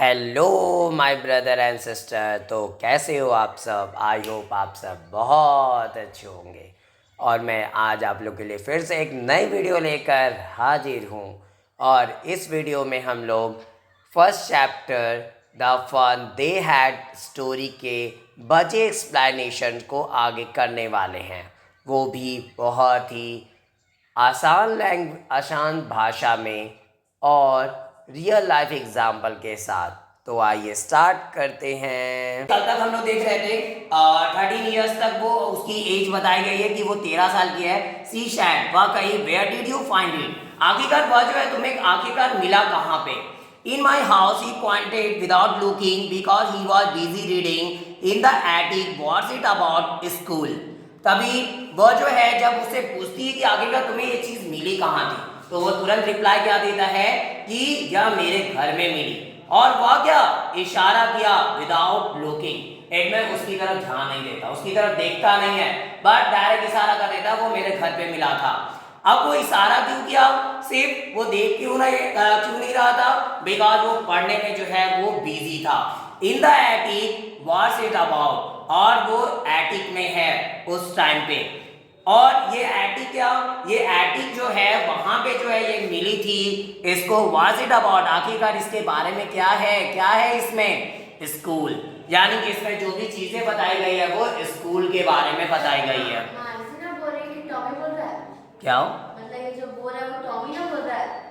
Hello my brother and sister. तो कैसे हो आप सब? आई होप आप सब बहुत अच्छे होंगे। और मैं आज आप लोग के लिए फिर से एक नई वीडियो लेकर हाजिर हूँ। और इस वीडियो में हम लोग first chapter the fun they had story के बचे एक्सप्लेनेशन को आगे करने वाले हैं, वो भी बहुत ही आसान भाषा में और रियल लाइफ एग्जाम्पल के साथ। तो आइए स्टार्ट करते हैं। कल तक हम लोग देख रहे थे 13 ईयर्स तक वो उसकी एज बताई गई है कि वो 13 साल की है। सी शैड वह कही where did you find it, आखिरकार वह जो है तुम्हें आखिरकार मिला कहाँ पे। In my house he pointed without looking because he was busy reading in the attic what's it about school. तभी वह जो है जब उससे पूछती है कि आखिरकार तुम्हें ये चीज मिली कहाँ थी, तो वो तुरंत रिप्लाई क्या देता है कि यह मेरे घर में मिली। और वह क्या इशारा किया विदाउट लुकिंग, एंड में उसकी तरफ ध्यान नहीं देता, उसकी तरफ देखता नहीं है, बट डायरेक्ट इशारा कर देता वो मेरे घर पे मिला था। अब वो इशारा क्यों किया? सिर्फ वो देख क्यों नहीं रहा था? बिकॉज वो पढ़ने में जो है वो बिजी था। इन the attic what's it about, और वो एटिक में है उस टाइम पे। और ये एटिक क्या, ये एटिक जो है वहां पे जो है ये मिली थी इसको। व्हाट्स इट अबाउट, आखिरकार इसके बारे में क्या है इसमें? स्कूल, यानी कि इसमें जो भी चीजें बताई गई है वो स्कूल के बारे में बताई गई है। इसे ना बोल रहे हैं कि टॉमी बोल रहा है। क्या हो? मतलब ये जो बोल रहा है वो टॉमी ना बोल रहा है।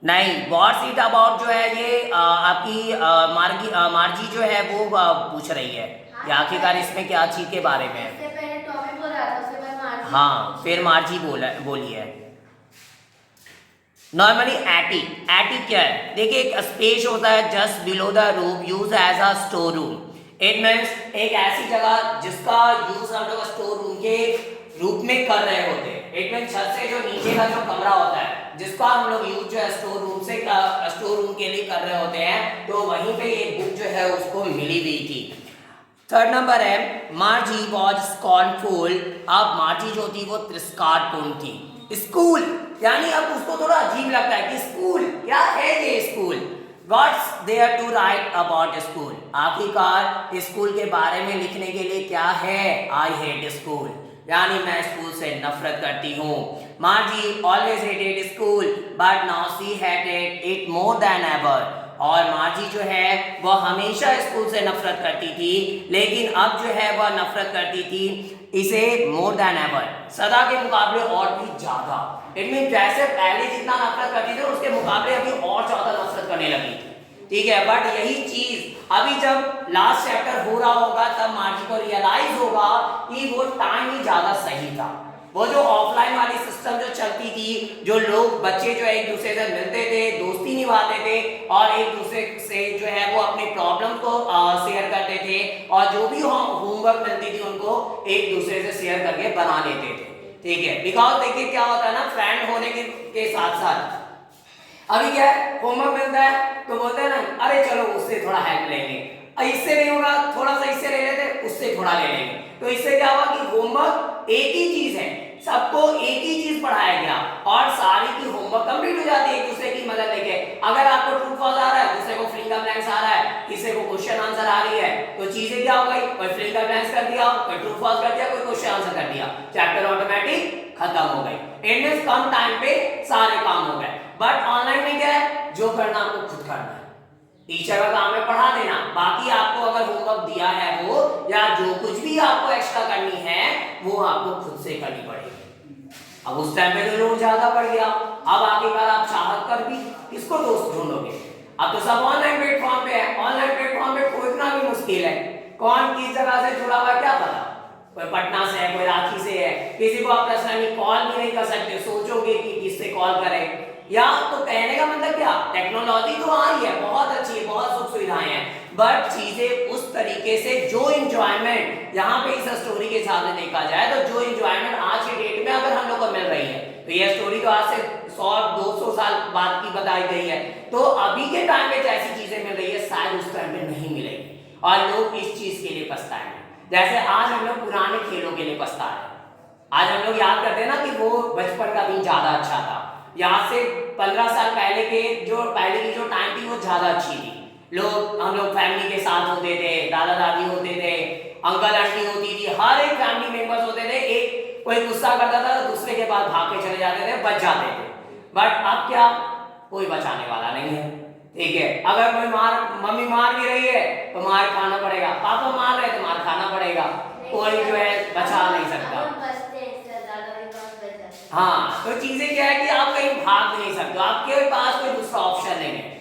नहीं, व्हाट्स इट अबाउट जो है ये आपकी मार्जी जो है वो पूछ रही है कि आखिरकार इसमें क्या चीज के बारे में है। इससे पहले टॉमी बोल रहा था, उसके बाद मार्जी। हाँ, फिर मार्जी बोली है। नॉर्मली एटिक क्या है? देखिए, एक स्पेस होता है just below the room use as a store room. It means एक ऐसी जगह जिसका यूज हम लोग स्टोर रूम के रूप में कर रहे होते हैं। इट मीन्स छत से जो नीचे का जो कमरा होता है जिसका हम लोग यूज जो है स्टोर रूम के लिए कर रहे होते हैं, तो वहीं पे ये बुक जो है उसको मिली हुई थी। थर्ड नंबर है मार्जी वॉज स्कॉर्नफुल। अब मार्जी जो थी वो तिरस्कारपूर्ण थी। स्कूल, यानी अब उसको थोड़ा अजीब लगता है कि स्कूल क्या है ये school. What's there to write about school, आखिरकार स्कूल के बारे में लिखने के लिए क्या है? आई हेट स्कूल, यानी मैं स्कूल से नफरत करती हूँ। मार्जी always hated school but now she hated it more than ever. और मार्जी जो है वह हमेशा स्कूल से नफरत करती थी, लेकिन अब जो है वह नफरत करती थी इसे मोर देन एवर, सदा के मुकाबले और भी ज्यादा। इट मीन जैसे पहले जितना नफरत करती थी उसके मुकाबले अभी और ज्यादा नफरत करने लगी थी। ठीक है, बट यही चीज अभी जब लास्ट चैप्टर हो रहा होगा तब मार्जी को रियलाइज होगा कि वो टाइम ही ज्यादा सही था। वो जो ऑफलाइन वाली सिस्टम जो चलती थी, जो लोग बच्चे जो एक दूसरे से मिलते थे, दोस्ती निभाते थे और एक दूसरे से जो है वो अपने प्रॉब्लम को शेयर करते थे, और जो भी होमवर्क मिलती थी उनको एक दूसरे से शेयर करके बना लेते थे। ठीक है, बिकॉज देखिए क्या होता है ना, फ्रेंड होने के साथ साथ अभी क्या है, होमवर्क मिलता है तो बोलते हैं ना अरे चलो उससे थोड़ा हेल्प लेंगे, इससे नहीं होगा थोड़ा सा इससे ले लेते, उससे थोड़ा ले लेंगे। तो इससे क्या हुआ कि होमवर्क एक ही चीज है, सबको एक ही चीज पढ़ाया गया और सारी की होमवर्क कंप्लीट हो जाती है एक दूसरे की मदद लेके। अगर आपको ट्रू फॉल्स आ रहा है, दूसरे को फिल इन द ब्लैंक्स आ रहा है, किसी को क्वेश्चन आंसर आ रही है, तो चीजें क्या हो गई, कोई फिल इन द ब्लैंक्स कर दिया, कोई ट्रू फॉल्स कर दिया, कोई क्वेश्चन आंसर कर दिया, चैप्टर ऑटोमेटिक खत्म हो गई। एंड कम टाइम पे सारे काम हो गए। बट ऑनलाइन में क्या है, जो करना आपको खुद करना है, टीचर का काम है पढ़ा देना, बाकी आपको अगर होमवर्क दिया है वो या जो कुछ भी आपको एक्स्ट्रा करनी है वो आपको खुद से करनी पड़ेगी। अब उस टाइम पे तो लोड ज्यादा पड़ गया, अब आखिरकार आप चाहत कर भी किसको दोस्त ढूंढोगे? अब तो सब ऑनलाइन प्लेटफॉर्म पे है, ऑनलाइन प्लेटफॉर्म पे खोजना भी मुश्किल है, कौन किस जगह से जुड़ा हुआ क्या पता, कोई पटना से है, कोई रांची से है, किसी को आप पर्सनली कॉल भी नहीं कर सकते, सोचोगे कि किससे कॉल करें। या तो कहने का मतलब क्या, टेक्नोलॉजी तो आई है, बहुत अच्छी है, बहुत सुख सुविधाएं हैं, बट चीजें उस तरीके से जो इंजॉयमेंट यहाँ पे इस स्टोरी के हिसाब से देखा जाए तो जो इंजॉयमेंट आज के डेट में अगर हम लोग को मिल रही है, तो ये स्टोरी तो आज से 100-200 साल बाद की बताई गई है, तो अभी के टाइम पे जैसी चीजें मिल रही है शायद उस टाइम पे नहीं मिलेगी और लोग इस चीज के लिए पछताएंगे। जैसे आज हम लोग पुराने खेलों के लिए पछता है, आज हम लोग याद करते हैं ना कि वो बचपन का दिन ज्यादा अच्छा था। यहाँ से 15 साल पहले की जो टाइम थी वो वो ज़्यादा अच्छी थी। हम लोग फैमिली के साथ होते थे, दादा दादी होते थे, अंकल आंटी होती थी, हर एक फैमिली मेंबर्स होते थे। एक कोई गुस्सा करता था तो दूसरे के पास भाग के चले जाते थे, बच जाते थे। बट अब क्या, कोई बचाने वाला नहीं है। ठीक है, अगर कोई मम्मी मार भी रही है तो मार खाना पड़ेगा, पापा मार रहे तो मार खाना पड़ेगा, कोई जो है बचा नहीं सकता। हाँ, तो चीजें क्या है कि आप कहीं भाग नहीं सकते, आपके पास कोई दूसरा ऑप्शन नहीं है।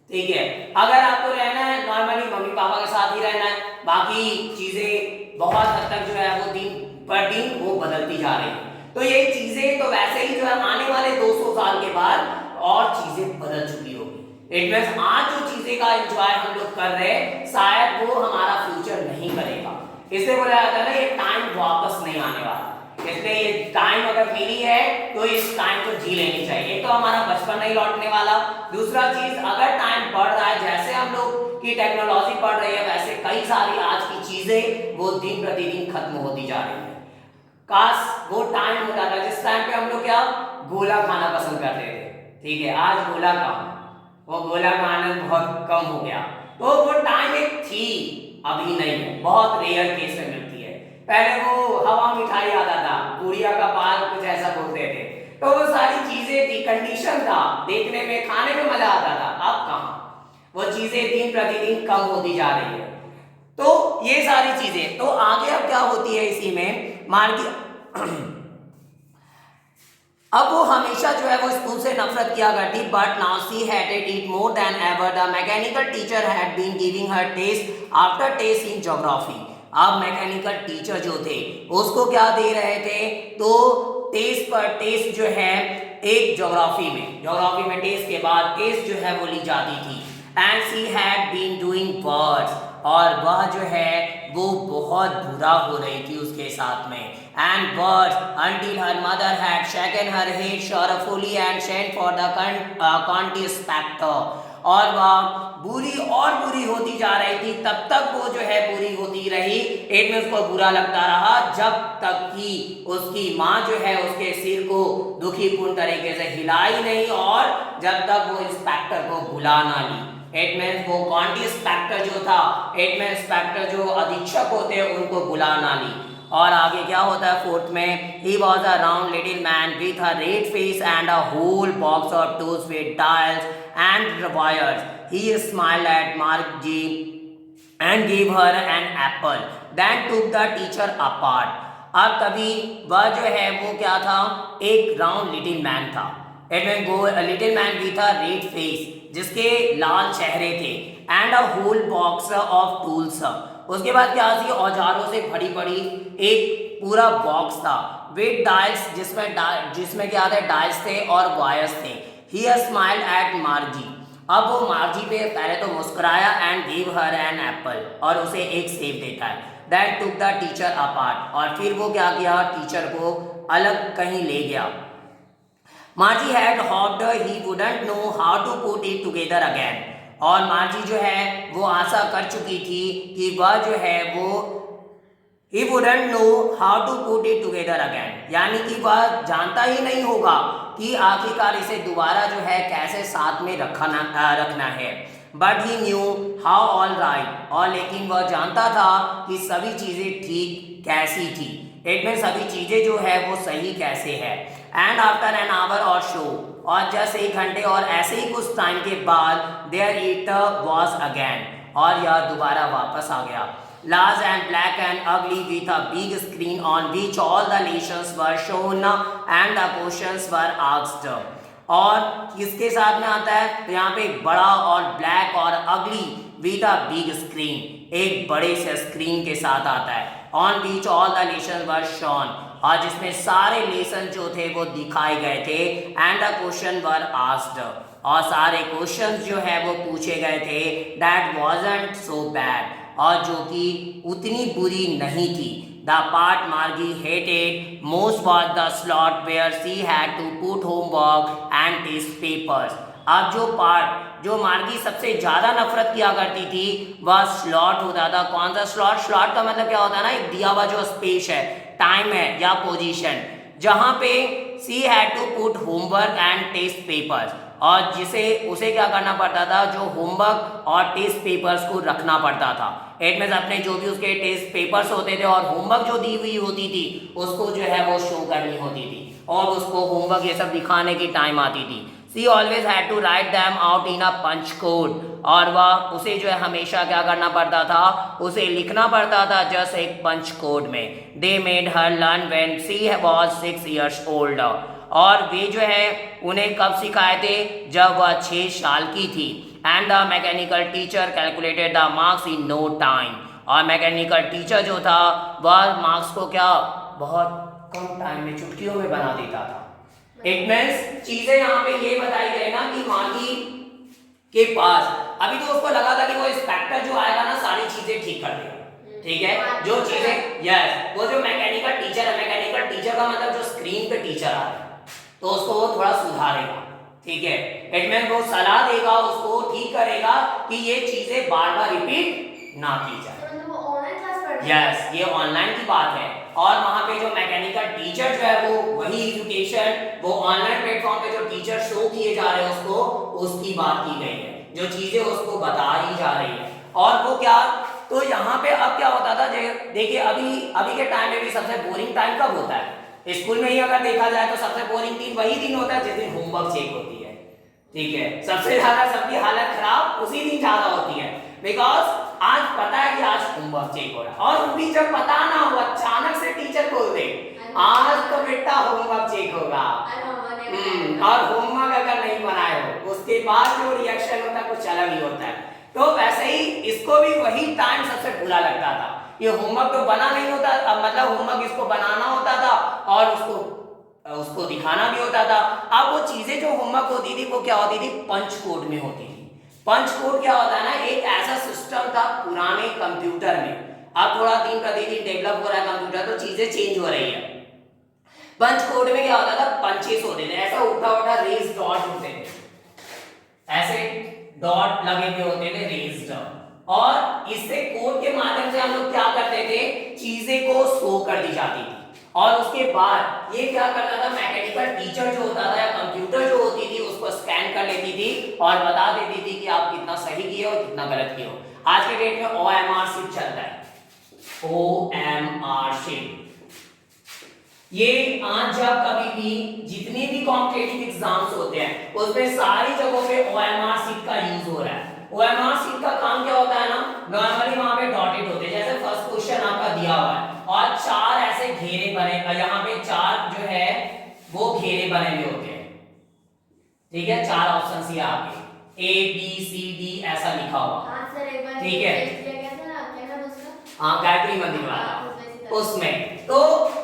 ठीक है, अगर आपको रहना है नॉर्मली मम्मी पापा के साथ ही रहना है, बाकी चीजें बहुत हद तक जो है वो दिन पर दिन वो बदलती जा रही है। तो ये चीजें तो वैसे ही जो है आने वाले 200 साल के बाद और चीजें बदल चुकी होगी। इट मींस आज जो चीजें का एंजॉय हम लोग कर रहे हैं शायद वो हमारा फ्यूचर नहीं करेगा। इसलिए बोला जाता है ना ये टाइम वापस नहीं आने वाला। इसलिए ये टाइम अगर मिली है तो इस टाइम को जी लेनी चाहिए। एक तो हमारा बचपन नहीं लौटने वाला, दूसरा चीज अगर टाइम बढ़ रहा है, जैसे हम लोग की टेक्नोलॉजी बढ़ रही है वैसे कई सारी आज की चीजें वो दिन प्रतिदिन खत्म होती जा रही है। काश वो टाइम होता था जिस टाइम पे हम लोग क्या गोला खाना पसंद करते थे। ठीक है, आज गोला कम, वो गोला का आनंद बहुत कम हो गया। तो वो टाइम एक थी, अभी नहीं है, बहुत रेयर केस में मिलती है। पहले वो हवा मिठाई आता था, पूड़िया का पाल कुछ ऐसा बोलते थे, तो वो सारी चीजें थी, कंडीशन था, देखने में खाने में मजा आता था। अब कहाँ, वो चीजें दिन प्रतिदिन कम होती जा रही है। तो ये सारी चीजें तो आगे अब क्या होती है इसी में मार्केट। अब वो हमेशा जो है वो स्कूल से नफरत किया करती, but now she hated it more than ever. The mechanical teacher had been giving her test after test in geography. अब मैकेनिकल टीचर जो थे उसको क्या दे रहे थे, तो टेस्ट पर टेस्ट जो है एक ज्योग्राफी में टेस्ट के बाद टेस्ट जो है वो ली जाती थी। And she had been doing words, और वह जो है वो बहुत बुरा हो रही थी उसके साथ में। And words until her mother had shaken her head sorrowfully and sent for the county inspector। और वह बुरी और बुरी होती जा रही थी, तब तक वो जो है बुरी होती रही, एक में उसको बुरा लगता रहा, जब तक कि उसकी माँ जो है उसके सिर को दुखीपूर्ण तरीके से हिलाई नहीं और जब तक वो इंस्पेक्टर को बुला ना ली। इट मींस वो काउंटी इंस्पेक्टर जो था, इट मींस इंस्पेक्टर जो अधीक्षक होते हैं उनको बुला ना ली। और आगे क्या होता है फोर्थ में, he was a round little man with a red face and a whole box of tools with dials and wires. He smiled at Margie and gave her an apple, then took the teacher apart। अब तभी वह जो है वो क्या था, एक round little man था। It mean go little man with a red face, जिसके लाल चेहरे थे, and a whole box of tools. उसके बाद क्या थी, औजारों से भरी पड़ी एक पूरा बॉक्स था, विद डायल्स, जिसमें क्या थे, डायल्स थे और वायर्स थे। He smiled at Margie. अब वो मार्जी पे पहले तो मुस्कुराया, and give her an apple, और उसे एक सेब देता है। That took the teacher apart, और फिर वो क्या किया, टीचर को अलग कहीं ले गया। Margie had hoped he wouldn't know how to put it together again. और मार्जी जो है वो आशा कर चुकी थी कि वह जो है वो he wouldn't know how to put it together again, यानी कि वह जानता ही नहीं होगा कि आखिरकार इसे दोबारा जो है कैसे साथ में रखना है। But he knew how all right, और लेकिन वह जानता था कि सभी चीज़ें ठीक कैसी थी, इट में सभी चीज़ें जो है वो सही कैसे है। एंड आफ्टर एन आवर और शो, और जस्ट 1 घंटे और ऐसे ही कुछ टाइम के बाद, देयर इट वॉज अगेन, और यह दोबारा वापस आ गया। Large and black and ugly with a big screen on which all the lessons were shown and the questions were asked। और किसके साथ में आता है, तो यहाँ पे एक बड़ा और ब्लैक और अगली विद अ बिग स्क्रीन, एक बड़े से स्क्रीन के साथ आता है। On which all the lesson were shown, और जिसमें सारे लेसन जो थे वो दिखाए गए थे। And the question were asked, और सारे क्वेश्चन जो है वो पूछे गए थे। दैट वाजंट सो बैड, और जो कि उतनी बुरी नहीं थी। The part Margie hated most was the slot where she had to put homework and test papers. अब जो मार्गी सबसे ज़्यादा नफरत किया करती थी वह स्लॉट होता था। कौन सा स्लॉट, स्लॉट का मतलब क्या होता है ना, एक दिया हुआ जो स्पेस है, टाइम है या पोजीशन, जहाँ पे she had to put homework and test papers, और जिसे उसे क्या करना पड़ता था, जो होमवर्क और टेस्ट पेपर्स को रखना पड़ता था। इट मीन्स अपने जो भी उसके टेस्ट पेपर्स होते थे और होमवर्क जो दी हुई होती थी उसको जो है वो शो करनी होती थी और उसको होमवर्क ये सब दिखाने की टाइम आती थी। She always had to write them out in a punch code, और वह उसे जो है हमेशा क्या करना पड़ता था, उसे लिखना पड़ता था जस्ट एक पंच कोड में। They made her learn when she was 6 years old, और वे जो है उन्हें कब सिखाए थे, जब वह 6 साल की थी। And the mechanical teacher calculated the marks in no time, और मैकेनिकल टीचर जो था वह मार्क्स को क्या बहुत कम टाइम में चुटकियों में बना देता था। इट मीन्स चीजें यहाँ पे ये बताई गई ना कि माली के पास अभी तो उसको लगा था कि वो इंस्पेक्टर जो आएगा ना सारी चीजें ठीक कर देगा, ठीक है, जो चीजें यस वो जो मैकेनिकल टीचर है, मैकेनिकल टीचर का मतलब जो स्क्रीन पे टीचर आ रहा है तो उसको वो थोड़ा सुधारेगा, ठीक है। इट मीन वो सलाह देगा, उसको ठीक करेगा कि ये चीजें बार बार रिपीट ना की जाए। यस ये ऑनलाइन की बात है और वहां पे जो मैकेनिकल टीचर जो है वो वही एजुकेशन वो ऑनलाइन प्लेटफॉर्म पे जो टीचर शो किए जा रहे हैं उसको उसकी बात की गई है, जो चीजें उसको बता ही जा रही है। और वो क्या, तो यहाँ पे अब क्या होता था, देखिए अभी के टाइम में भी सबसे बोरिंग टाइम कब होता है, स्कूल में ही अगर देखा जाए तो सबसे बोरिंग दिन वही दिन होता है जिस दिन होमवर्क चेक होती है, ठीक है। सबसे ज्यादा सबकी हालत खराब उसी दिन ज्यादा होती है, बिकॉज आज पता है कि आज होमवर्क चेक हो रहा है और वो भी जब पता ना हो अचानक से टीचर बोल दे आज तो बेटा होमवर्क चेक होगा और होमवर्क अगर नहीं बनाए हो उसके बाद जो रिएक्शन होता है कुछ अलग ही होता है। तो वैसे ही इसको भी वही टाइम सबसे बुरा लगता था, ये होमवर्क तो बना नहीं होता, मतलब होमवर्क इसको बनाना होता था और उसको दिखाना भी होता था। अब वो चीजें जो होमवर्क होती थी वो क्या होती थी, पंच कोड में होती थी। पंच कोड क्या होता है ना, एक ऐसा सिस्टम था पुराने कंप्यूटर में, अब थोड़ा दिन प्रतिदिन डेवलप हो रहा है कंप्यूटर तो चीजें चेंज हो रही है। पंच कोड में क्या होता था, पंचेस होते थे, ऐसा उठा उठा रेज डॉट होते थे, ऐसे डॉट लगे हुए होते थे रेज डॉट, और इससे कोड के माध्यम से हम लोग क्या करते थे, चीजें को शो कर दी जाती थी। और उसके बाद ये क्या करता था, मैकेनिकल टीचर जो होता था या कंप्यूटर जो होती थी उसको स्कैन कर लेती थी और बता देती थी कि आप कितना सही किए हो कितना गलत किए हो। आज के डेट में OMR शीट चलता है, OMR शीट। ये आज जब कभी भी जितने भी कॉम्पिटिटिव एग्जाम्स होते हैं उसमें सारी जगहों पे OMR शीट का यूज हो रहा है। OMR शीट का काम क्या होता है ना, नॉर्मली वहां पे डॉटेड होते हैं, जैसे फर्स्ट क्वेश्चन आपका दिया हुआ है और 4 ऐसे घेरे बने, यहाँ पे 4 जो है वो घेरे बने हुए होते हैं, ठीक है, 4 ऑप्शन ही आपके A B C D ऐसा लिखा हुआ, ठीक है, हाँ गायत्री मंदिर वाला उसमें। तो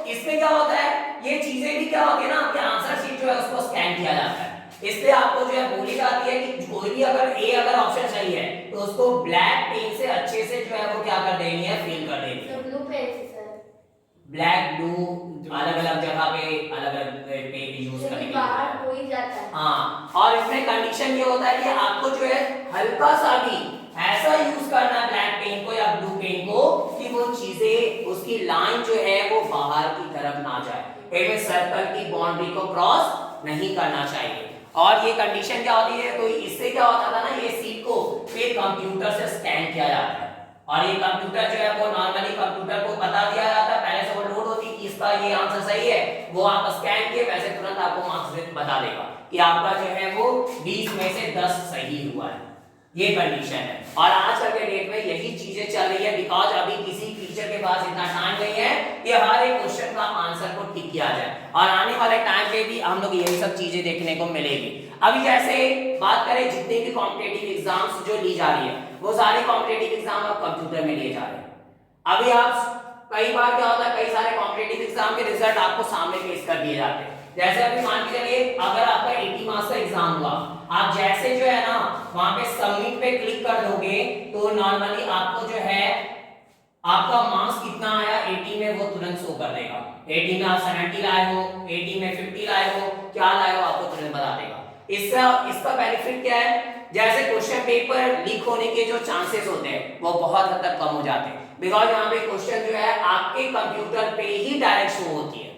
इसमें क्या होता है, ये चीजें भी क्या होती है ना, आपके आंसर शीट जो है उसको स्कैन किया जाता है, इसलिए आपको जो है बोली जाती है कि कोई भी अगर ऑप्शन सही है तो उसको ब्लैक पेन से अच्छे से जो है वो क्या कर देनी है, फिल कर देनी है। ब्लू पेन से सर, ब्लैक ब्लू अलग अलग जगह पे अलग अलग पे यूज करने के लिए हो ही जाता है। हाँ, और इसमें कंडीशन ये होता है कि आपको जो है हल्का सा भी ऐसा यूज करना है ब्लैक पेन को या ब्लू पेन को कि वो चीजें उसकी लाइन जो है वो बाहर की तरफ ना जाए, एक सर्कल की बाउंड्री को क्रॉस नहीं करना चाहिए। और ये कंडीशन क्या होती है, तो इससे क्या होता था ना, ये शीट को फिर कंप्यूटर से स्कैन किया जाता है और ये कंप्यूटर जो है वो नॉर्मली कंप्यूटर को बता दिया जाता है, पहले से वो लोड होती कि इसका ये आंसर सही है, वो आप स्कैन किए वैसे तुरंत आपको मार्क्स बता देगा कि आपका जो है वो 20 में से 10 सही हुआ है, ये कंडीशन है। और आजकल के डेट में यही चीजें चल रही है, बिकॉज अभी किसी टीचर के पास इतना टाइम नहीं है कि हर एक क्वेश्चन का आंसर को टिक किया जाए, और आने वाले टाइम पे भी हम लोग यही सब चीजें देखने को मिलेगी। अभी जैसे बात करें जितने भी कॉम्पिटिटिव एग्जाम्स जो ली जा रही है वो सारे कॉम्पिटिटिव एग्जाम अब कंप्यूटर में लिए जा रहे हैं। अभी आप कई बार क्या होता है, कई सारे कॉम्पिटिटिव एग्जाम के रिजल्ट आपको सामने पेश कर दिए जाते हैं। जैसे अभी मान के चलिए अगर आपका 80 मार्क्स का एग्जाम हुआ, आप जैसे जो है ना वहां पे सबमिट पे क्लिक कर दोगे तो नॉर्मली आपको जो है आपका मार्क्स कितना आया 80 में वो तुरंत शो कर देगा। 80 में आप 70 लाए हो, 80 में 50 लाए हो, क्या लाए हो आपको तुरंत बता देगा। इसका बेनिफिट क्या है, जैसे क्वेश्चन पेपर लीक होने के जो चांसेस होते हैं वो बहुत हद तक कम हो जाते हैं, बिकॉज यहाँ पे क्वेश्चन जो है आपके कंप्यूटर पे ही डायरेक्ट शो होती है,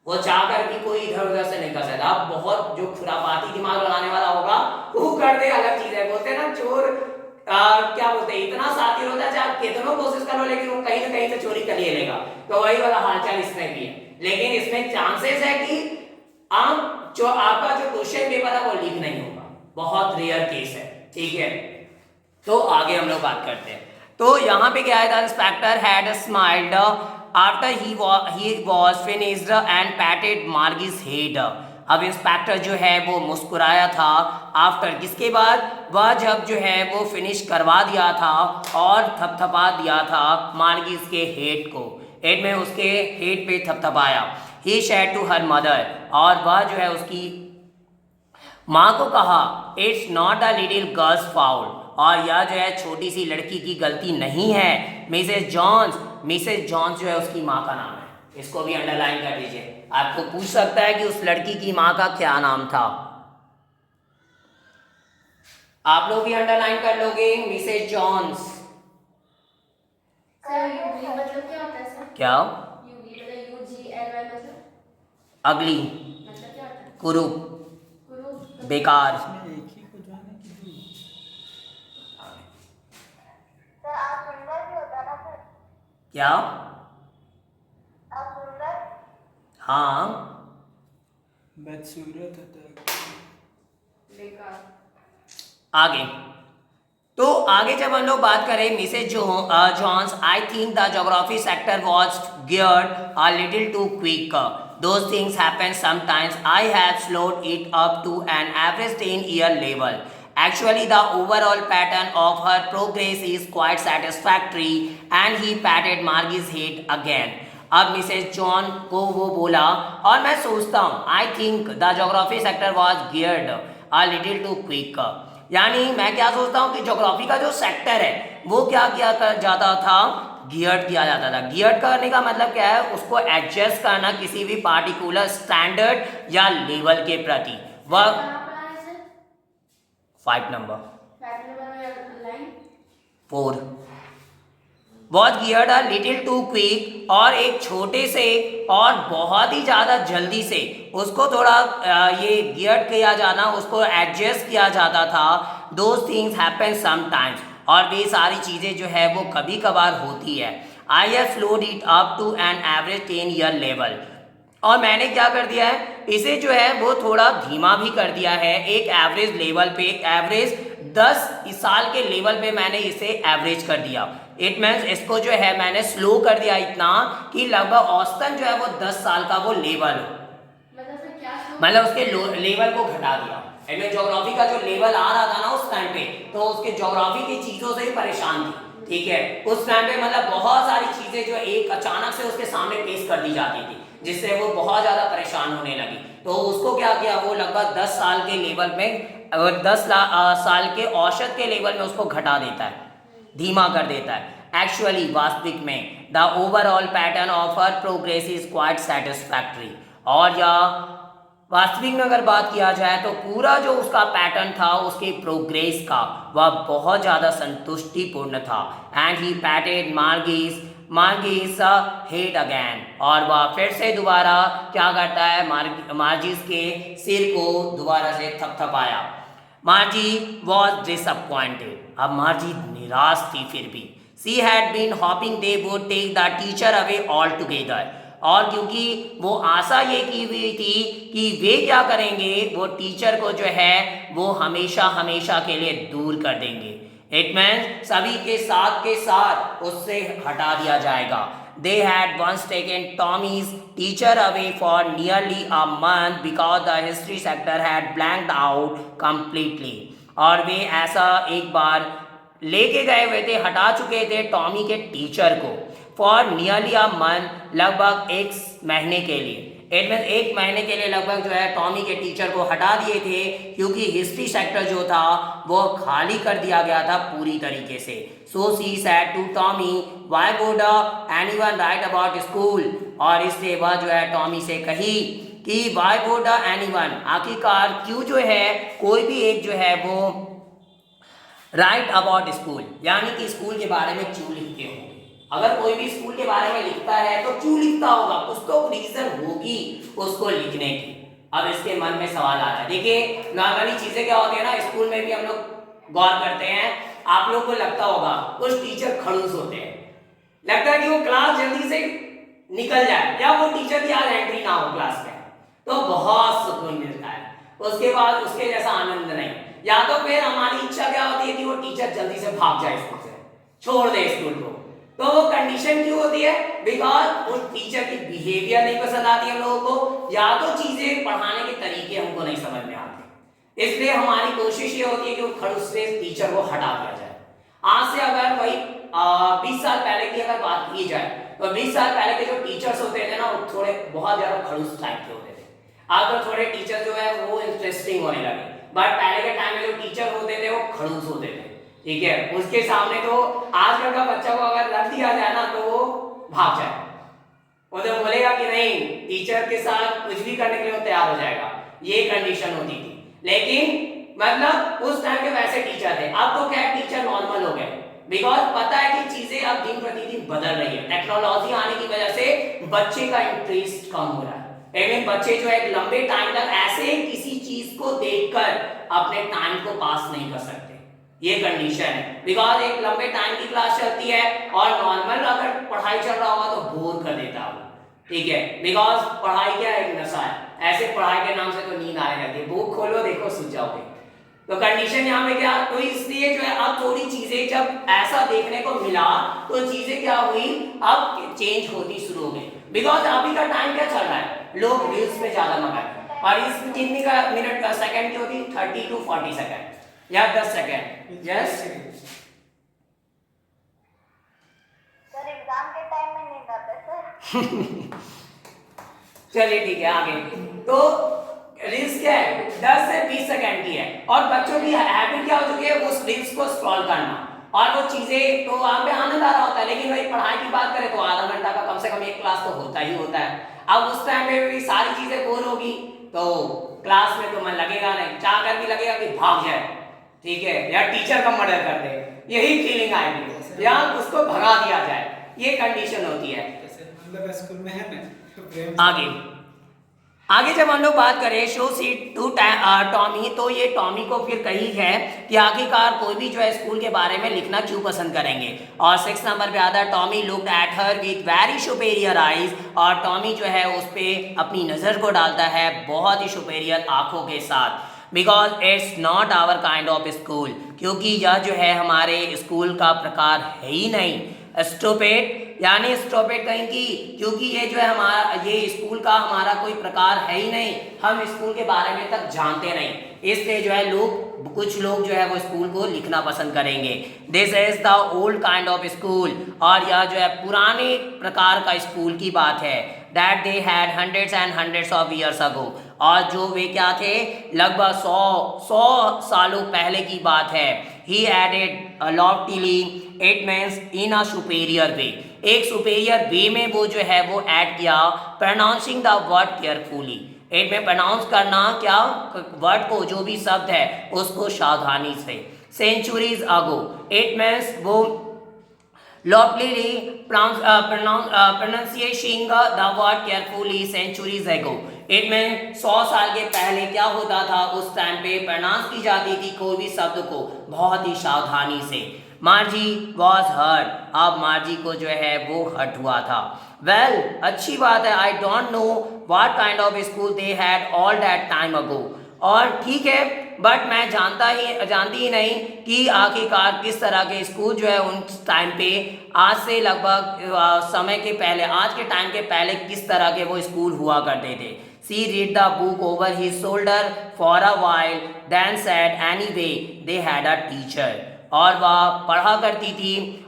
वो चाहकर भी कोई इधर उधर से नहीं कर सकता। अब बहुत जो खुरापाती दिमाग लगाने वाला होगा वो कर दे अलग चीज है। बोलते हैं ना चोर क्या बोलते हैं, इतना सातिर होता है चाहे आप कितनों कोशिश करो लेकिन वो कहीं ना कहीं से चोरी कर ही लेगा। तो वही वाला हालचाल इसमें भी है, लेकिन इसमें चांसेस है कि आप जो आपका जो क्वेश्चन पेपर है वो लीक नहीं होगा, बहुत रेयर केस है। ठीक है, तो आगे हम लोग बात करते हैं। तो यहाँ पे क्या है, the inspector had smiled after he was finished and patted Margie's head. अब इंस्पेक्टर जो है वो मुस्कुराया था आफ्टर, किसके बाद, वह जब जो है वो फिनिश करवा दिया था और थपथपा दिया था मार्गीज के हेड को, हेड में उसके हेड पे थपथपाया। He said to her mother, और वह जो है उसकी माँ को कहा, it's not a little girl's fault, और यह जो है छोटी सी लड़की की गलती नहीं है। मिसेस जॉन्स, मिसेस जॉन्स जो है उसकी माँ का नाम है, इसको भी अंडरलाइन कर दीजिए। आपको पूछ सकता है कि उस लड़की की माँ का क्या नाम था, आप लोग भी अंडरलाइन कर लोगे, मिसेस जॉन्स। सर यूवी मतलब क्या होता है सर? क्या? यूवी मतलब UGLY मतलब अगली, मतलब क्या होता है? कुरूप, कुरूप बेकार। सर आप सुंदर भी होता ना सर? क्या? आप सुंदर? हाँ, बदसूरत होता है। बेकार। आगे तो आगे जब हम लोग बात करें Mrs Jones, I think the geography sector was geared a little too quick, those things happen sometimes, I have slowed it up to an average 10-year level. Actually, the overall pattern of her progress is quite satisfactory, and he patted Margie's head again. अब Mrs John को वो बोला, और मैं सोचता हूँ, I think the geography sector was geared a little too quick, यानी मैं क्या सोचता हूँ कि ज्योग्राफी का जो सेक्टर है वो क्या किया कर जाता था, गियर्ड किया जाता था। गियर्ड करने का मतलब क्या है, उसको एडजस्ट करना किसी भी पार्टिकुलर स्टैंडर्ड या लेवल के प्रति। वह कहाँ पर है सर? 5 नंबर 5 नंबर में line 4 was geared a little too quick, और एक छोटे से और बहुत ही ज़्यादा जल्दी से उसको थोड़ा ये गियर्ड किया जाना, उसको एडजस्ट किया जाता था। दोज थिंग्स हैपन समटाइम्स, और वे सारी चीज़ें जो है वो कभी कभार होती है। I have slowed it up to an average 10-year level, और मैंने क्या कर दिया है, इसे जो है वो थोड़ा धीमा भी कर दिया है, एक एवरेज लेवल पे, एवरेज 10 साल के लेवल पे मैंने इसे एवरेज कर दिया। इट मीन्स इसको जो है मैंने स्लो कर दिया इतना कि लगभग औसतन जो है वो 10 साल का वो लेवल हो, मतलब सर क्या slow? मतलब उसके लेवल को घटा दिया। इनमें ज्योग्राफी का जो लेवल आ रहा था ना उस टाइम पे, तो उसके ज्योग्राफी की चीज़ों से ही परेशान थी। ठीक है, उस टाइम पे मतलब बहुत सारी चीज़ें जो एक अचानक से उसके सामने पेश कर दी जाती थी, जिससे वो बहुत ज़्यादा परेशान होने लगी। तो उसको क्या किया, वो लगभग 10 साल के लेवल में, और 10 साल के औसत के लेवल में उसको घटा देता है, धीमा कर देता है। एक्चुअली वास्तविक में the overall pattern of her progress is quite satisfactory, और या वास्तविक में अगर बात किया जाए तो पूरा जो उसका पैटर्न था उसके प्रोग्रेस का, वह बहुत ज़्यादा संतुष्टिपूर्ण था। And he patted Margie's head again, और वह फिर से दोबारा क्या करता है, मार्जिस के सिर को दोबारा से थपथपाया। मार्जी वॉज डिसअपॉइंटेड, अब मार्जी निराश थी फिर भी। She had been hoping they would take the teacher away all together, और क्योंकि वो आशा ये की हुई थी कि वे क्या करेंगे, वो टीचर को जो है वो हमेशा हमेशा के लिए दूर कर देंगे। इट मीन्स सभी के साथ उससे हटा दिया जाएगा। They had once taken Tommy's teacher away for nearly a month because the history sector had blanked out completely. और वे ऐसा एक बार लेके गए हुए थे, हटा चुके थे टॉमी के टीचर को, फॉर नियरली अ मंथ, लगभग 1 महीने के लिए। इट मीन 1 महीने के लिए लगभग जो है टॉमी के टीचर को हटा दिए थे, क्योंकि हिस्ट्री सेक्टर जो था वो खाली कर दिया गया था पूरी तरीके से। So she said to Tommy, why would anyone write about school, और इसलिए वह जो है टॉमी से कही कि व्हाई वुड एनीवन, आखिरकार क्यों जो है कोई भी एक जो है वो राइट अबाउट स्कूल, यानी कि स्कूल के बारे में क्यों लिखते होंगे। अगर कोई भी स्कूल के बारे में लिखता है तो क्यों लिखता होगा, कुछ तो रीजन होगी उसको लिखने की। अब इसके मन में सवाल आ रहा है। देखिए नॉर्मली चीजें क्या होती है ना, स्कूल में भी हम लोग गौर करते हैं, आप लोग को लगता होगा कुछ टीचर खड़ूस होते हैं, लगता है कि वो क्लास जल्दी से निकल जाए या वो टीचर की आज एंट्री ना हो क्लास में, तो बहुत सुकून मिलता है। उसके बाद उसके जैसा आनंद नहीं। या तो फिर हमारी इच्छा क्या होती है कि वो टीचर जल्दी से भाग जाए स्कूल से, छोड़ दे स्कूल को। तो वो कंडीशन क्यों होती है, बिकॉज उस टीचर की बिहेवियर नहीं पसंद आती हम लोगों को, या तो चीजें पढ़ाने के तरीके हमको नहीं समझ में आते। इसलिए हमारी कोशिश ये होती है कि वो खड़ूस से टीचर को हटा दिया जाए। आज से अगर वही 20 साल पहले की अगर बात की जाए तो 20 साल पहले के जो टीचर्स होते थे ना, वो थोड़े बहुत ज्यादा खड़ूस टाइप के होते थे। आज तो थोड़े टीचर जो है वो इंटरेस्टिंग होने लगे, बट पहले के टाइम में जो टीचर होते थे वो खड़ूस होते थे। ठीक है, उसके सामने तो आजकल का बच्चा को अगर रख दिया जाए ना तो वो भाग जाए, वो तो बोलेगा कि नहीं, टीचर के साथ कुछ भी करने के लिए वो तैयार हो जाएगा। ये कंडीशन होती थी। लेकिन मतलब उस टाइम के वैसे टीचर थे। अब तो क्या टीचर नॉर्मल हो गए, बिकॉज पता है कि चीजें अब दिन प्रतिदिन बदल रही है। टेक्नोलॉजी आने की वजह से बच्चे का इंटरेस्ट कम हो रहा है। लेकिन बच्चे जो है लंबे टाइम तक ऐसे किसी चीज को देखकर अपने टाइम को पास नहीं कर सकते। ये कंडीशन है, बिकॉज एक लंबे टाइम की क्लास चलती है और नॉर्मल अगर पढ़ाई चल रहा होगा तो बोर कर देता है। ठीक है, बिकॉज पढ़ाई क्या है, एक नशा है। ऐसे पढ़ाई के नाम से तो नींद आने लगती है, बुक खोलो देखो सूझ जाओगे। तो कंडीशन यहाँ पे क्या, तो इसलिए जो है अब थोड़ी चीजें जब ऐसा देखने को मिला तो चीजें क्या हुई, अब चेंज होती शुरू हो गई। बिकॉज अभी का टाइम क्या चल रहा है, लोग रील्स पे ज्यादा मगन है। और इस कितने का मिनट का सेकंड की होती, 30 to 40 सेकंड या 10 सेकंड। यस सर एग्जाम के टाइम में नींद आता है सर। चलिए ठीक है आगे। तो रील्स क्या है, 10 से 20 सेकंड की है और बच्चों की हैबिट क्या हो चुकी है, उस रील्स को स्क्रॉल करना। और वो चीजें तो वहां पे आनंद आ रहा होता है, लेकिन वही पढ़ाई की बात करें तो आधा घंटा का कम से कम एक क्लास तो होता ही होता है। अब उस टाइम में भी सारी चीजें बोर होगी तो क्लास में तो मन लगेगा नहीं, चाह कर भी लगेगा कि भाग जाए, ठीक है, या टीचर का मर्डर कर दे, यही फीलिंग आएगी, या उसको भगा दिया जाए। ये कंडीशन होती है। मतलब स्कूल में है ना आगे जब हम लोग बात करें शो सीट टू टॉमी, तो ये टॉमी को फिर कही है कि आखिरकार कोई भी जो है स्कूल के बारे में लिखना क्यों पसंद करेंगे। और 6 नंबर पे आता है Tommy looked at her with very superior eyes. और टॉमी जो है उस पर अपनी नज़र को डालता है बहुत ही सुपेरियर आंखों के साथ। Because it's not our kind of school, क्योंकि यह जो है हमारे स्कूल का प्रकार है ही नहीं। स्टूपिड यानी स्टॉपेट कहीं की, क्योंकि ये जो है हमारा ये स्कूल का हमारा कोई प्रकार है ही नहीं, हम स्कूल के बारे में तक जानते नहीं, इसलिए जो है कुछ लोग जो है वो स्कूल को लिखना पसंद करेंगे। This is the old kind of school, और यह जो है पुराने प्रकार का स्कूल की बात है। That they had hundreds and hundreds of years ago, और जो वे क्या थे लगभग 100 सालों पहले की बात है। He added loftily it means in a superior way, एक सुपेरियर वे में वो जो है वो ऐड किया। Pronouncing the word carefully, it में प्रोनाउंस करना क्या वर्ड को, जो भी शब्द है उसको सावधानी से। सेंचुरीज अगो इट मीन्स वो loftyly pronunciating the word carefully centuries ago, it में 100 साल के पहले क्या होता था, उस टाइम पे प्रोनाउंस की जाती थी कोई भी शब्द को बहुत ही सावधानी से। मार्जी वॉज हर्ट, अब मार्जी को जो है वो हर्ट हुआ था। वेल अच्छी बात है, I don't know what kind of school they had all that time ago, और ठीक है बट मैं जानती ही नहीं कि आखिरकार किस तरह के स्कूल जो है उन टाइम पे आज से लगभग समय के पहले, आज के टाइम के पहले किस तरह के वो स्कूल हुआ करते थे। She read the book over his shoulder for a while, then said anyway they had a teacher, और वह पढ़ा करती थी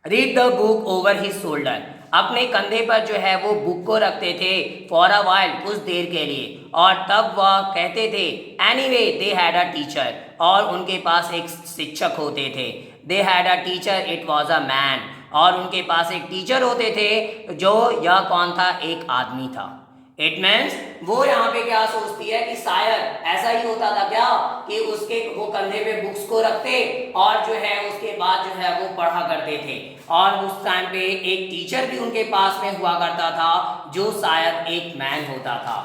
read the book over his shoulder, अपने कंधे पर जो है वो बुक को रखते थे फॉर अ वाइल, कुछ देर के लिए, और तब वह कहते थे anyway they had a teacher, और उनके पास एक शिक्षक होते थे। They had a teacher it was a man, और उनके पास एक टीचर होते थे, जो यह कौन था, एक आदमी था। इट मीन्स वो यहाँ पे क्या सोचती है कि शायद ऐसा ही होता था क्या कि उसके वो कंधे पे बुक्स को रखते और जो है उसके बाद जो है वो पढ़ा करते थे। और उस टाइम पे एक टीचर भी उनके पास में हुआ करता था जो शायद एक मैन होता था।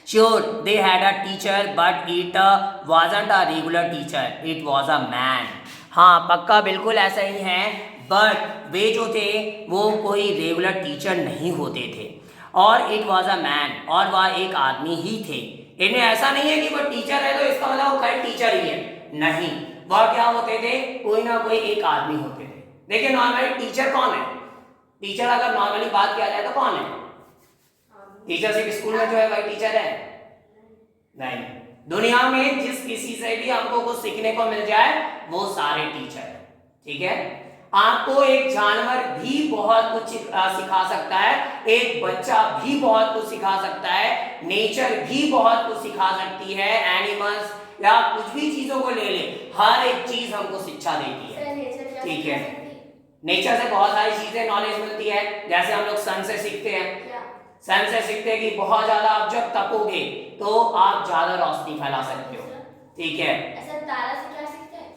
Sure, they had a teacher, but it wasn't a regular teacher. It was a man. हाँ पक्का बिल्कुल ऐसा ही है, बट वे जो थे वो कोई रेगुलर टीचर नहीं होते थे और इट वॉज अ मैन, और वह एक आदमी ही थे। इन्हें ऐसा नहीं है कि वो टीचर है तो इसका मतलब वो खैर टीचर ही है, नहीं, वह क्या होते थे, कोई ना कोई एक आदमी होते थे। देखिए नॉर्मली टीचर कौन है, टीचर अगर नॉर्मली बात किया जाए तो कौन है? टीचर सिर्फ स्कूल में जो है भाई टीचर है? नहीं, दुनिया में जिस किसी से भी हमको कुछ सीखने को मिल जाए वो सारे टीचर है, ठीक है। आपको एक जानवर भी बहुत कुछ सिखा सकता है, एक बच्चा भी बहुत कुछ सिखा सकता है, नेचर भी बहुत कुछ सिखा सकती है, एनिमल्स या कुछ भी चीजों को ले ले, हर एक चीज हमको शिक्षा देती है, ठीक है। नेचर से बहुत सारी चीजें नॉलेज मिलती है, जैसे हम लोग सन से सीखते हैं, सन से सीखते हैं कि बहुत ज्यादा आप जब तपोगे तो आप ज्यादा रोशनी फैला सकते हो, ठीक है। ऐसा तारा से क्या सीखते हैं?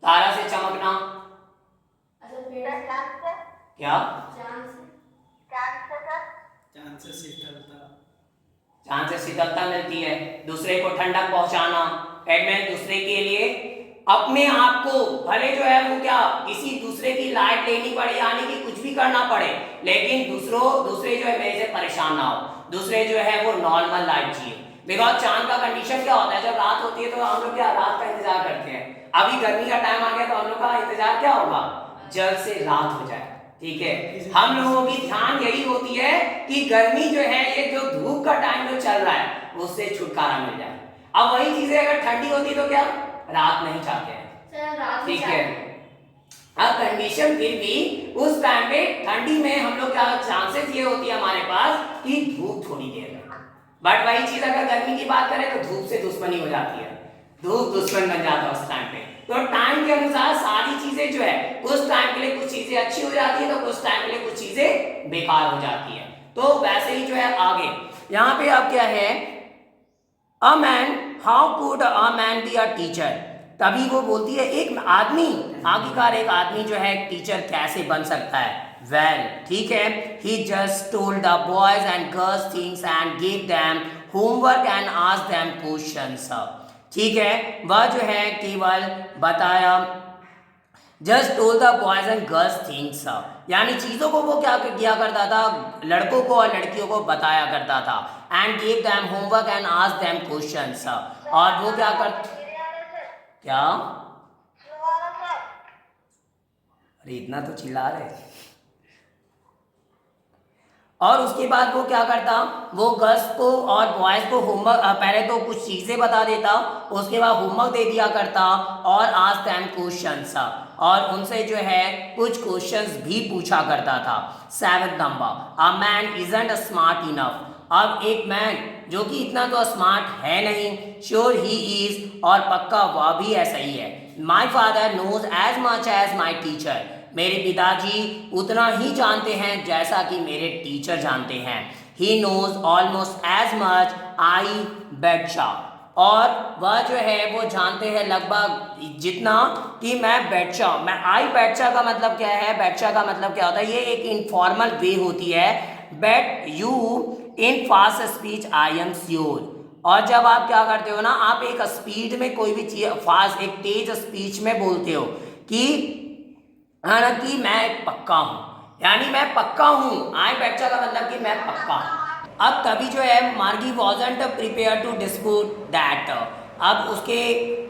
तारा से चमकना, अच्छा पेड़ चांद से, क्या? चांद से, चांद से सर, चांद से शीतलता, चांद से शीतलता मिलती है, दूसरे को ठंडक पहुंचाना, एडमेंट दूसरे के लिए अपने आप को भले जो है वो क्या किसी दूसरे की लाइट लेनी पड़े यानी कि कुछ भी करना पड़े, लेकिन दूसरे जो है मेरे से परेशान ना हो, दूसरे जो है वो नॉर्मल लाइट जिए। बिकॉज चांद का कंडीशन क्या होता है, जब रात होती है तो हम लोग क्या रात का इंतजार करते हैं, अभी गर्मी का टाइम आ गया तो हम लोग का इंतजार क्या होगा, जल्द से रात हो जाए, ठीक है। हम लोगों की ध्यान यही होती है कि गर्मी जो है ये जो धूप का टाइम जो चल रहा है उससे छुटकारा मिल जाए। अब वही चीजें अगर ठंडी होती तो क्या रात नहीं चाहते हैं, ठीक है। अब कंडीशन फिर भी उस टाइम पे ठंडी में हम लोग क्या चांसेस ये होती है हमारे पास कि धूप थोड़ी देर है, बट वही चीज अगर गर्मी की बात करें तो धूप से दुश्मनी हो जाती है, धूप दुश्मन बन जाता है उस टाइम पे। तो टाइम के अनुसार सारी चीजें जो है उस टाइम के लिए कुछ चीजें अच्छी हो जाती है तो कुछ टाइम के लिए कुछ चीजें बेकार हो जाती है। तो वैसे ही जो है आगे यहाँ पे अब क्या है, a man, how could a man be a teacher, तभी वो बोलती है एक आदमी, आखिरकार एक आदमी जो है टीचर कैसे बन सकता है। वेल ठीक है, he just told the boys and girls things and give them homework and asked them questions, ठीक है। वह जो है केवल बताया, just told the boys and girls things, यानी चीज़ों को वो क्या किया करता था, लड़कों को और लड़कियों को बताया करता था, and give them homework and asked them questions, और वो क्या कर क्या, अरे इतना तो चिल्ला रहे। और उसके बाद वो क्या करता, वो गर्ल्स को और बॉयज़ को होमवर्क, पहले तो कुछ चीज़ें बता देता, उसके बाद होमवर्क दे दिया करता और आस्क देम क्वेश्चंस, और उनसे जो है कुछ क्वेश्चंस भी पूछा करता था। 7th number, a man isn't smart enough, अब एक मैन जो कि इतना तो स्मार्ट है नहीं, श्योर ही इज, और पक्का वह भी ऐसा ही है। My father knows as much as my teacher, मेरे पिताजी उतना ही जानते हैं जैसा कि मेरे टीचर जानते हैं। He knows almost as much I betcha, और वह जो है वो जानते हैं लगभग जितना कि मैं बेटशा, मैं आई बेटशा का मतलब क्या है, बेटशा का मतलब क्या होता है, ये एक इनफॉर्मल वे होती है, bet you in fast speech I am sure, और जब आप क्या करते हो ना, आप एक स्पीड में कोई भी चीज फास्ट एक तेज स्पीच में बोलते हो कि है ना कि मैं पक्का हूँ, यानी मैं पक्का हूँ, आई बेटशा का मतलब कि मैं पक्का हूँ। अब तभी जो है Margie wasn't prepared to dispute that, अब उसके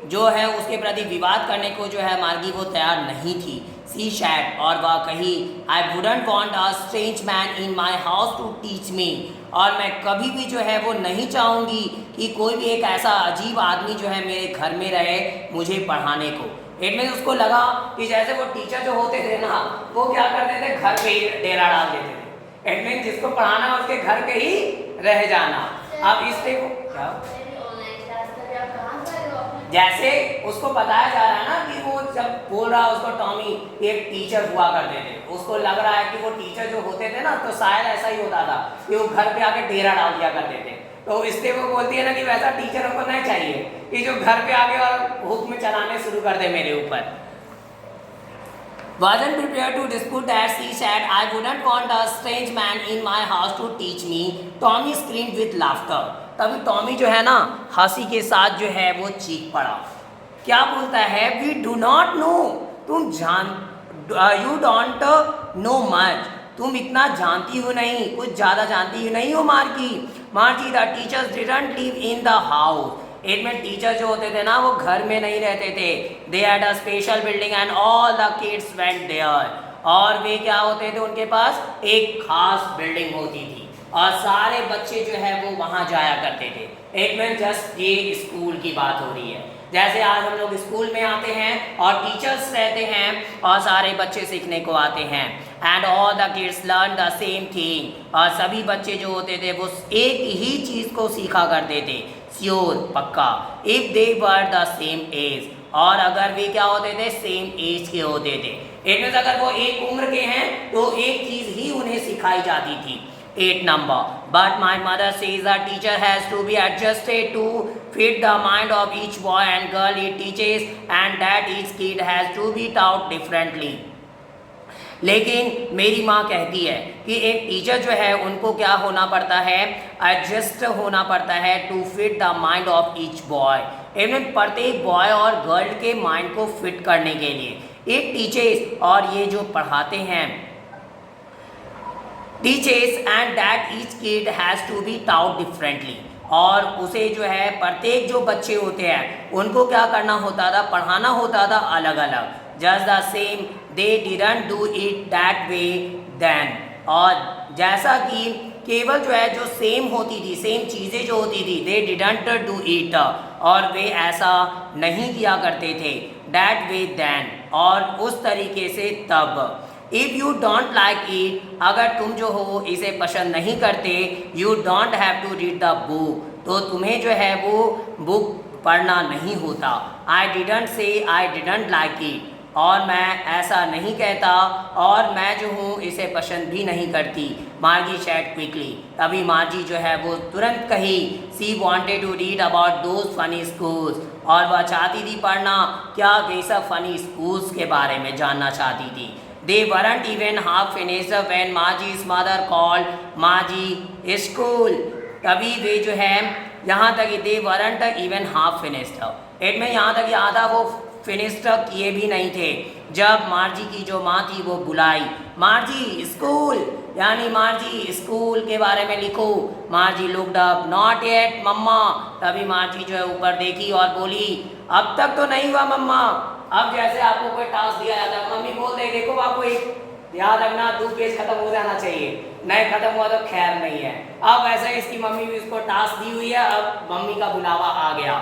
जो है उसके प्रति विवाद करने को जो है मार्गी वो तैयार नहीं थी। सी शैड, और वह कही, I wouldn't want a strange man in my house to teach me, और मैं कभी भी जो है वो नहीं चाहूँगी कि कोई भी एक ऐसा अजीब आदमी जो है मेरे घर में रहे मुझे पढ़ाने को। इट मीन उसको लगा कि जैसे वो टीचर जो होते थे ना वो क्या करते थे, घर पे ही डेरा डाल देते थे, इट मीन जिसको पढ़ाना उसके घर पे ही रह जाना। अब इससे क्या जैसे उसको बताया जा रहा है ना कि वो जब बोल रहा है उसको टॉमी एक टीचर हुआ करते थे, उसको लग रहा है कि वो टीचर जो होते थे ना तो शायद ऐसा ही होता था कि वो घर पे आके डेरा डाल दिया करते थे। तो इसलिए वो बोलती है ना कि वैसा टीचर हमको नहीं चाहिए कि जो घर पे आके और हुक्म चलाने शुरू कर दे मेरे ऊपर। Wasn't prepared to dispute that, she said, I wouldn't want a strange man in my house to teach me. Tommy screamed with laughter. तभी टॉमी जो है ना हंसी के साथ जो है वो चीख पड़ा। क्या बोलता है? We do not know. तुम you don't know much. तुम इतना जानती हो नहीं, कुछ ज़्यादा जानती हो नहीं हो Margie. the teachers didn't live in the house. एट में टीचर जो होते थे ना वो घर में नहीं रहते थे। They had a special building and all the kids went there. और वे क्या होते थे, उनके पास एक खास बिल्डिंग होती थी और सारे बच्चे जो है वो वहाँ जाया करते थे। एक में जस्ट ये स्कूल की बात हो रही है, जैसे आज हम लोग स्कूल में आते हैं और टीचर्स रहते हैं और सारे बच्चे सीखने को आते हैं। And all the kids learn the same thing, और सभी बच्चे जो होते थे वो एक ही चीज़ को सीखा करते थे। श्योर, पक्का। If they were the same age, और अगर वे क्या होते थे, सेम एज के होते थे। इट मीन्स अगर वो एक उम्र के हैं तो एक चीज़ ही उन्हें सिखाई जाती थी। 8 number. But my mother says a teacher has to be adjusted to fit the mind of each boy and girl he teaches, and that each kid has to be taught differently. लेकिन मेरी माँ कहती है कि एक teacher जो है उनको क्या होना पड़ता है, एडजस्ट होना पड़ता है to fit the mind of each boy, even प्रत्येक बॉय और गर्ल के माइंड को फिट करने के लिए एक टीचर्स, और ये जो पढ़ाते हैं teachers, and that each kid has to be taught differently, और उसे जो है प्रत्येक जो बच्चे होते हैं उनको क्या करना होता था, पढ़ाना होता था अलग अलग। Just the same they didn't do it that way then, और जैसा कि केवल जो है जो सेम होती थी, सेम चीज़ें जो होती थी, दे डिडंट डू इट, और वे ऐसा नहीं किया करते थे, दैट वे देन, और उस तरीके से तब। If you don't like it, अगर तुम जो हो इसे पसंद नहीं करते, you don't have to read the book, तो तुम्हें जो है वो बुक पढ़ना नहीं होता। I didn't say I didn't like it, और मैं ऐसा नहीं कहता और मैं जो हूँ इसे पसंद भी नहीं करती। मार्जी सेड क्विकली, तभी मार्जी जो है वो तुरंत कही, she wanted to read about those funny schools, और वह चाहती थी पढ़ना क्या वे सब फनी स्कूल्स के बारे में जानना चाहती थी। They weren't even half finished when Margie's mother called Margie school. तभी वे जो है यहाँ तक they weren't even half finished, एट में यहाँ तक आधा वो फिनिश्ड किए भी नहीं थे जब मार्जी की जो माँ थी वो बुलाई, मार्जी स्कूल, यानी मार्जी स्कूल के बारे में लिखो। Margie looked up, not yet mamma, तभी मार्जी जो है ऊपर देखी और बोली, अब तक तो नहीं हुआ मम्मा। अब जैसे आपको कोई टास्क दिया जाता है, मम्मी बोल दे देखो आपको एक याद रखना 2 पेज खत्म हो जाना चाहिए, नहीं खत्म हुआ तो खैर नहीं है। अब ऐसे इसकी मम्मी भी उसको टास्क दी हुई है, अब मम्मी का बुलावा आ गया।